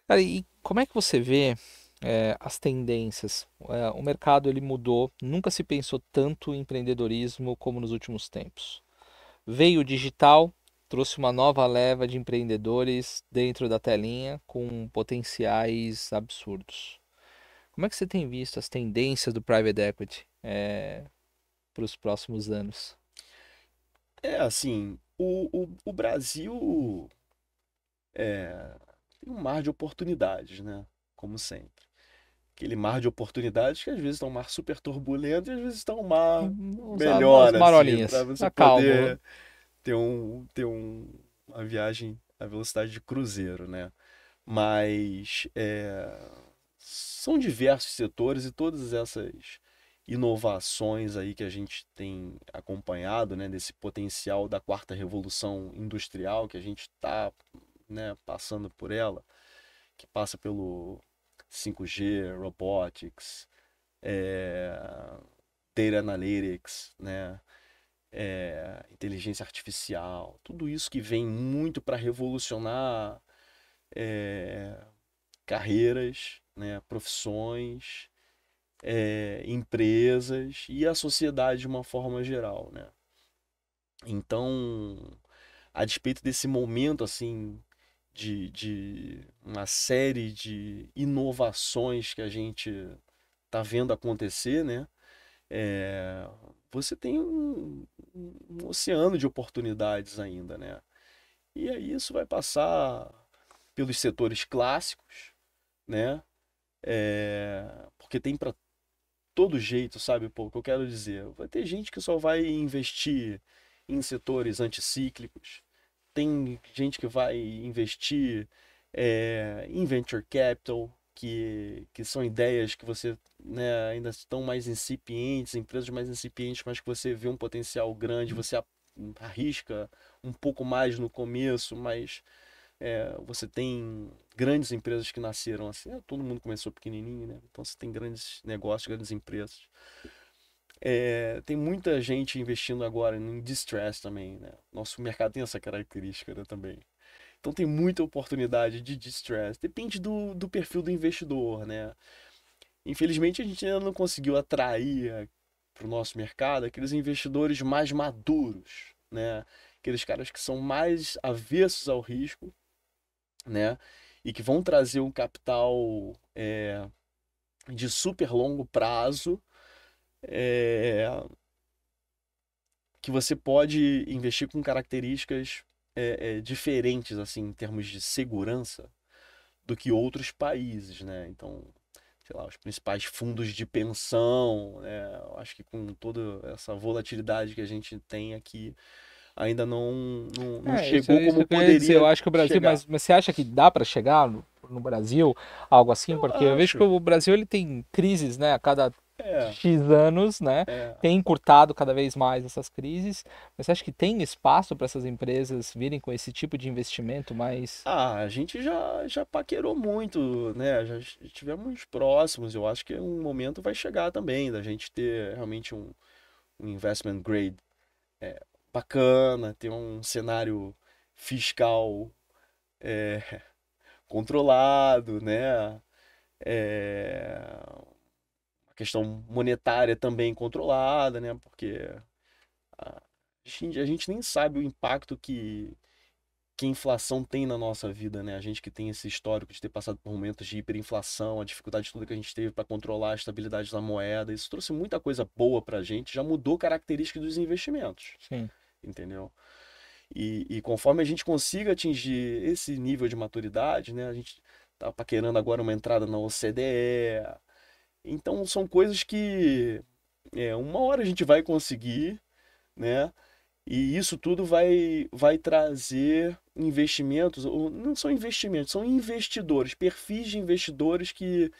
Cara, e como é que você vê as tendências? O mercado ele mudou, nunca se pensou tanto em empreendedorismo como nos últimos tempos. Veio o digital, trouxe uma nova leva de empreendedores dentro da telinha com potenciais absurdos. Como é que você tem visto as tendências do private equity para os próximos anos? Assim, o Brasil tem um mar de oportunidades, né? Como sempre. Aquele mar de oportunidades que às vezes está um mar super turbulento e às vezes está um mar Umas melhor, assim, para marolinhas. você Acalmo. poder uma viagem à velocidade de cruzeiro, né? Mas são diversos setores e todas essas inovações aí que a gente tem acompanhado, né, desse potencial da quarta revolução industrial que a gente está, né, passando por ela, que passa pelo 5G, robotics, é, data analytics, né, inteligência artificial, tudo isso que vem muito para revolucionar é, carreiras, né, profissões, empresas e a sociedade de uma forma geral, né? Então, a despeito desse momento assim de uma série de inovações que a gente está vendo acontecer, né? É, você tem um oceano de oportunidades ainda, né? E aí isso vai passar pelos setores clássicos, né? Porque tem para todo jeito, sabe? Pô, o que eu quero dizer, vai ter gente que só vai investir em setores anticíclicos, tem gente que vai investir em venture capital, que são ideias que você, né, ainda estão mais incipientes, empresas mais incipientes, mas que você vê um potencial grande, você arrisca um pouco mais no começo, mas você tem grandes empresas que nasceram assim, todo mundo começou pequenininho, né? Então você tem grandes negócios, grandes empresas. Tem muita gente investindo agora em distress também, né? Nosso mercado tem essa característica, né, também. Então tem muita oportunidade de distress. Depende do perfil do investidor, né? Infelizmente a gente ainda não conseguiu atrair para o nosso mercado aqueles investidores mais maduros, né? Aqueles caras que são mais avessos ao risco, né? E que vão trazer um capital de super longo prazo, é, que você pode investir com características diferentes, assim, em termos de segurança, do que outros países, né? Então, sei lá, os principais fundos de pensão, né? Eu acho que com toda essa volatilidade que a gente tem aqui, ainda não chegou Isso como que eu ia dizer. Eu poderia acho que o Brasil, chegar. mas você acha que dá para chegar no Brasil algo assim? Eu Porque eu vejo que acho. o Brasil ele tem crises, né, a cada É, X anos, né? é. Tem encurtado cada vez mais essas crises. Mas você acha que tem espaço para essas empresas virem com esse tipo de investimento mais. A gente já paquerou muito, né? Já estivemos próximos. Eu acho que um momento vai chegar também da gente ter realmente um investment grade bacana, ter um cenário fiscal controlado, né? É, a questão monetária também controlada, né? Porque a a gente nem sabe o impacto que a inflação tem na nossa vida, né? A gente que tem esse histórico de ter passado por momentos de hiperinflação, a dificuldade toda que a gente teve para controlar a estabilidade da moeda, isso trouxe muita coisa boa para a gente, já mudou características dos investimentos, Sim. entendeu? E conforme a gente consiga atingir esse nível de maturidade, né? A gente tá paquerando agora uma entrada na OCDE. Então são coisas que uma hora a gente vai conseguir, né? E isso tudo vai trazer investimentos, ou não são investimentos, são investidores, perfis de investidores que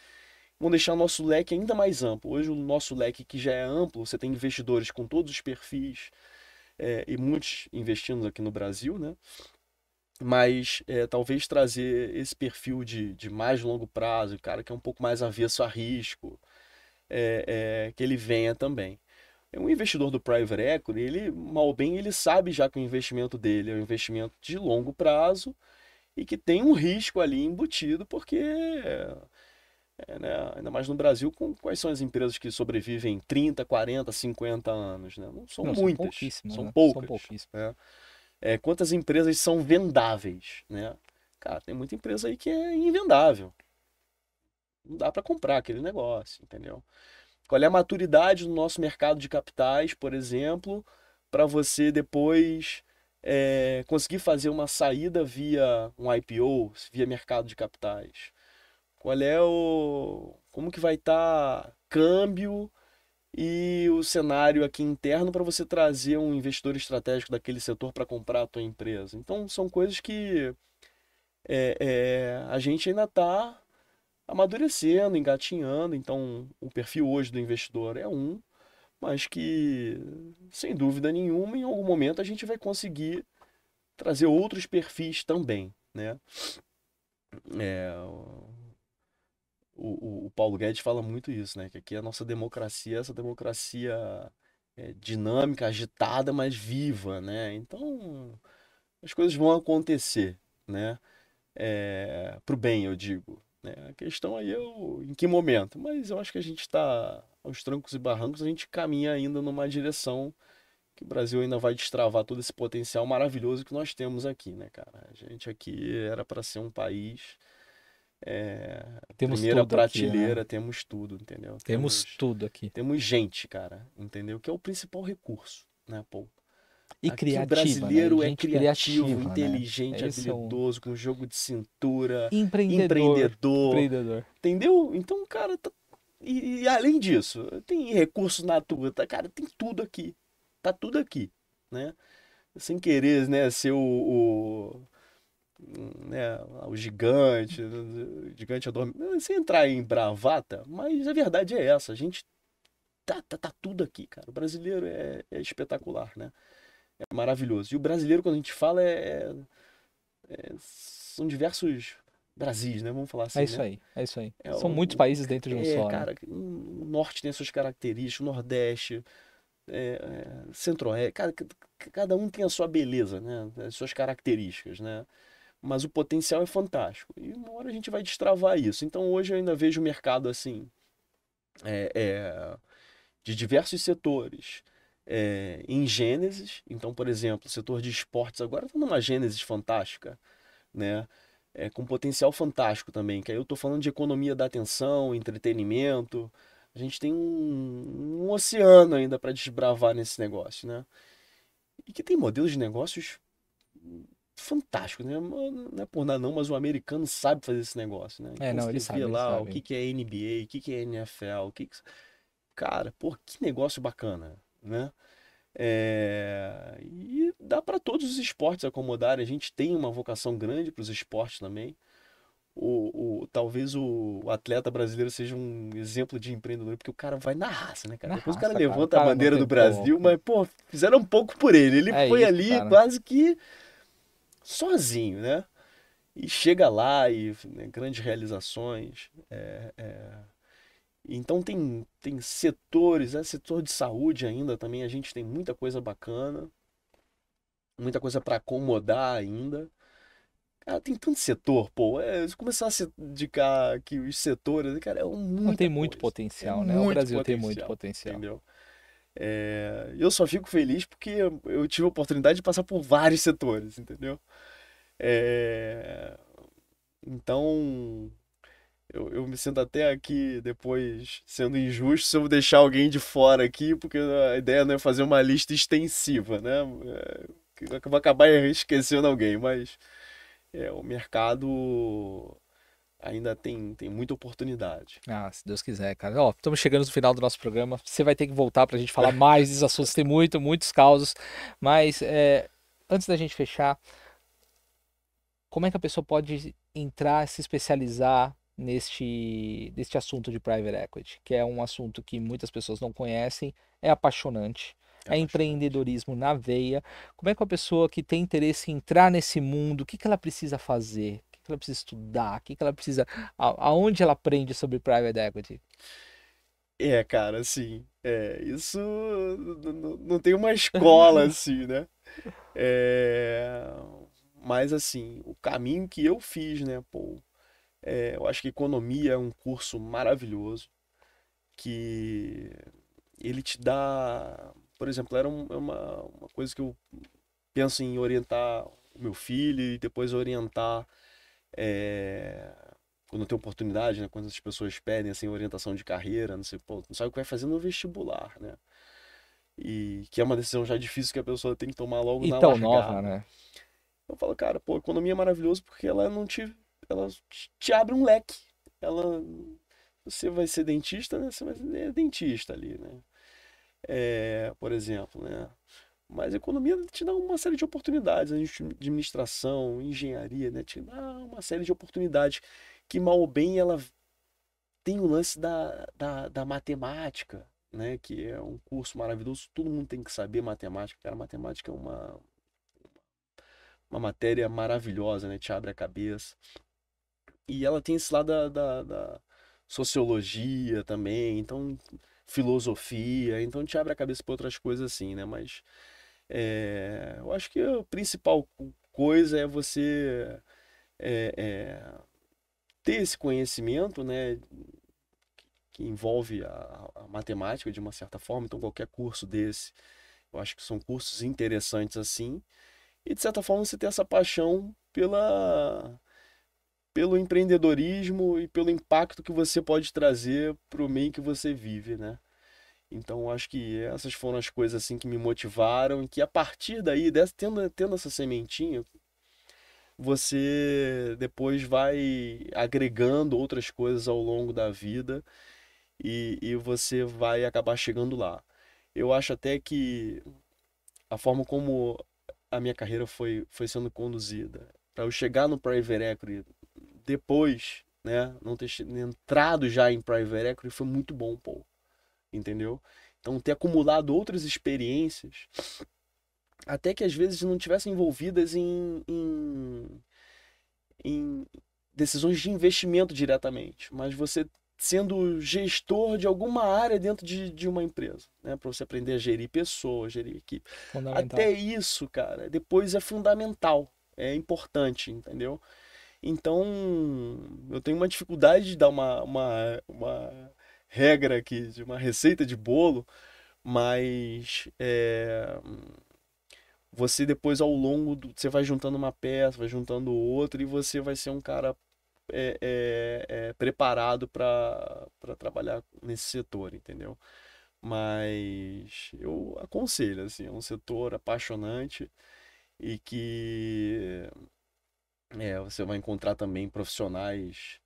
vão deixar o nosso leque ainda mais amplo. Hoje o nosso leque que já é amplo, você tem investidores com todos os perfis, e muitos investindo aqui no Brasil, né? Mas talvez trazer esse perfil de mais longo prazo, cara que é um pouco mais avesso a risco, que ele venha também. Um investidor do private equity, ele, mal ou bem, ele sabe já que o investimento dele é um investimento de longo prazo e que tem um risco ali embutido, porque, né, ainda mais no Brasil, quais são as empresas que sobrevivem 30, 40, 50 anos, né? Não são Não, são muitas, pouquíssimas, são né? São poucas, pouquíssimas. né? Quantas empresas são vendáveis, né? Cara, tem muita empresa aí que é invendável. Não dá para comprar aquele negócio, entendeu? Qual é a maturidade do nosso mercado de capitais, por exemplo, para você depois conseguir fazer uma saída via um IPO, via mercado de capitais? Como que vai estar câmbio e o cenário aqui interno para você trazer um investidor estratégico daquele setor para comprar a tua empresa? Então, são coisas que a gente ainda está amadurecendo, engatinhando. Então, o perfil hoje do investidor é um, mas que, sem dúvida nenhuma, em algum momento a gente vai conseguir trazer outros perfis também, né? É, o Paulo Guedes fala muito isso, né? Que aqui a nossa democracia é essa democracia dinâmica, agitada, mas viva, né? Então, as coisas vão acontecer, né? Pro bem, eu digo, né? A questão aí é em que momento, mas eu acho que a gente está aos trancos e barrancos, a gente caminha ainda numa direção que o Brasil ainda vai destravar todo esse potencial maravilhoso que nós temos aqui, né, cara? A gente aqui era para ser um país Temos primeira tudo aqui, né? prateleira, temos tudo, entendeu? Temos tudo aqui. Temos gente, cara, entendeu? Que é o principal recurso, né, pô? E Aqui o criativa, né? E brasileiro é gente criativo, criativa, né? inteligente, Esse é um habilidoso, com jogo de cintura, empreendedor. empreendedor, Empreendedor. entendeu? Então, cara, e além disso, tem recursos naturais, tá? Cara, tem tudo aqui. Tá tudo aqui, né? Sem querer, né, ser né, o gigante adorme, sem entrar em bravata, mas a verdade é essa, a gente tá tudo aqui, cara. O brasileiro é espetacular, né? É maravilhoso. E o brasileiro, quando a gente fala, são diversos Brasis, né? Vamos falar É assim, isso né? aí, é isso aí. É, São muitos países dentro de um só, né? cara, o norte tem as suas características, o nordeste, centro-oeste, cara, cada um tem a sua beleza, né? As suas características, né? Mas o potencial é fantástico. E uma hora a gente vai destravar isso. Então hoje eu ainda vejo o mercado assim, é, é, de diversos setores. Em gênesis, então, por exemplo, o setor de esportes agora está numa gênesis fantástica, né? Com potencial fantástico também, que aí eu estou falando de economia da atenção, entretenimento. A gente tem um oceano ainda para desbravar nesse negócio, né? E que tem modelos de negócios fantásticos, né? Não é por nada não, mas o americano sabe fazer esse negócio, né? É, Então não, você eles vê sabem, eles lá o que sabem. que é NBA, o que que é NFL, cara, pô, que negócio bacana, né? E dá para todos os esportes acomodarem. A gente tem uma vocação grande para os esportes também. Talvez o atleta brasileiro seja um exemplo de empreendedor, porque o cara vai na raça, né, cara? Na Depois o cara raça, cara. O levanta a cara não bandeira do tem Brasil, pouco. mas, pô, fizeram um pouco por ele. Ele É foi isso, ali cara. quase que sozinho, né? E chega lá e né, grandes realizações. Então tem setores, setor de saúde ainda também, a gente tem muita coisa bacana, muita coisa para acomodar ainda. Cara, tem tanto setor, pô. Se começar a se dedicar aqui os setores, cara, Não tem muita muito coisa. É potencial, né? O muito Brasil tem muito potencial, potencial. entendeu? Eu só fico feliz porque eu tive a oportunidade de passar por vários setores, entendeu? É, Então, eu me sinto até aqui depois sendo injusto se eu deixar alguém de fora aqui, porque a ideia não é fazer uma lista extensiva, né? Que eu vou acabar esquecendo alguém, mas o mercado ainda tem muita oportunidade. Ah, se Deus quiser, cara. Ó, estamos chegando no final do nosso programa. Você vai ter que voltar pra gente falar mais desses assuntos. Tem muitos causos. Mas antes da gente fechar, como é que a pessoa pode entrar, se especializar neste assunto de private equity, que é um assunto que muitas pessoas não conhecem, é apaixonante, É é apaixonante. empreendedorismo na veia. Como é que a pessoa que tem interesse em entrar nesse mundo, o que que ela precisa fazer? O que que ela precisa estudar? O que que ela precisa, aonde ela aprende sobre private equity? Cara, assim, isso não tem uma escola assim, né? É, mas assim, o caminho que eu fiz, né, pô, eu acho que economia é um curso maravilhoso que ele te dá, por exemplo, é uma coisa que eu penso em orientar o meu filho e depois orientar é, quando tem oportunidade, né? Quando as pessoas pedem assim orientação de carreira, não sei, pô, não sabe o que vai fazer no vestibular, né? e que é uma decisão já difícil que a pessoa tem que tomar logo E na tão nova, largada. né? Eu falo, cara, pô, economia é maravilhoso porque ela não te, ela te abre um leque. Ela, você vai ser dentista, né? Você vai ser dentista ali, né? Por exemplo, né? Mas a economia te dá uma série de oportunidades, a administração, engenharia, né? Te dá uma série de oportunidades que, mal ou bem, ela tem o lance da matemática, né? Que é um curso maravilhoso, todo mundo tem que saber matemática, cara. Matemática é uma matéria maravilhosa, né? Te abre a cabeça. E ela tem esse lado da sociologia também, então filosofia, então te abre a cabeça para outras coisas assim, né? Mas eu acho que a principal coisa é você é, é, ter esse conhecimento, né? Que envolve a matemática de uma certa forma, então qualquer curso desse, eu acho que são cursos interessantes assim, e de certa forma você ter essa paixão pelo empreendedorismo e pelo impacto que você pode trazer para o meio que você vive, né? Então, eu acho que essas foram as coisas assim que me motivaram e que a partir daí, tendo essa sementinha, você depois vai agregando outras coisas ao longo da vida e você vai acabar chegando lá. Eu acho até que a forma como a minha carreira foi sendo conduzida, para eu chegar no Private Equity depois, né, não ter entrado já em Private Equity foi muito bom, pô, entendeu? Então, ter acumulado outras experiências, até que às vezes não tivessem envolvidas em decisões de investimento diretamente, mas você sendo gestor de alguma área dentro de uma empresa, né? Para você aprender a gerir pessoas, gerir equipe. Fundamental. Até isso, cara, depois é fundamental, é importante, entendeu? Então, eu tenho uma dificuldade de dar uma regra aqui, de uma receita de bolo, mas você depois ao longo você vai juntando uma peça, vai juntando outra e você vai ser um cara preparado para trabalhar nesse setor, entendeu? Mas eu aconselho, assim, é um setor apaixonante e que você vai encontrar também profissionais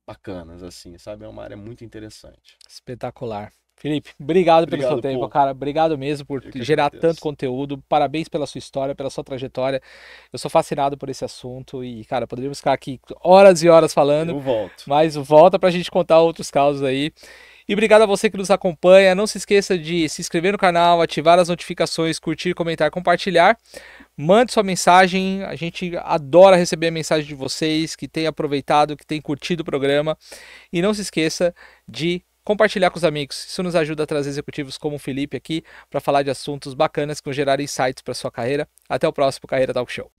bacanas, assim, sabe? É uma área muito interessante. Espetacular. Felipe, obrigado pelo seu Obrigado, tempo, pô. cara. Obrigado mesmo por Eu que gerar tanto agradeço. conteúdo. Parabéns pela sua história, pela sua trajetória. Eu sou fascinado por esse assunto e, cara, poderíamos ficar aqui horas e horas falando, Eu volto. mas volta pra gente contar outros casos aí. E obrigado a você que nos acompanha. Não se esqueça de se inscrever no canal, ativar as notificações, curtir, comentar, compartilhar. Mande sua mensagem. A gente adora receber a mensagem de vocês que têm aproveitado, que têm curtido o programa. E não se esqueça de compartilhar com os amigos. Isso nos ajuda a trazer executivos como o Felipe aqui para falar de assuntos bacanas que vão gerar insights para sua carreira. Até o próximo Carreira Talk Show.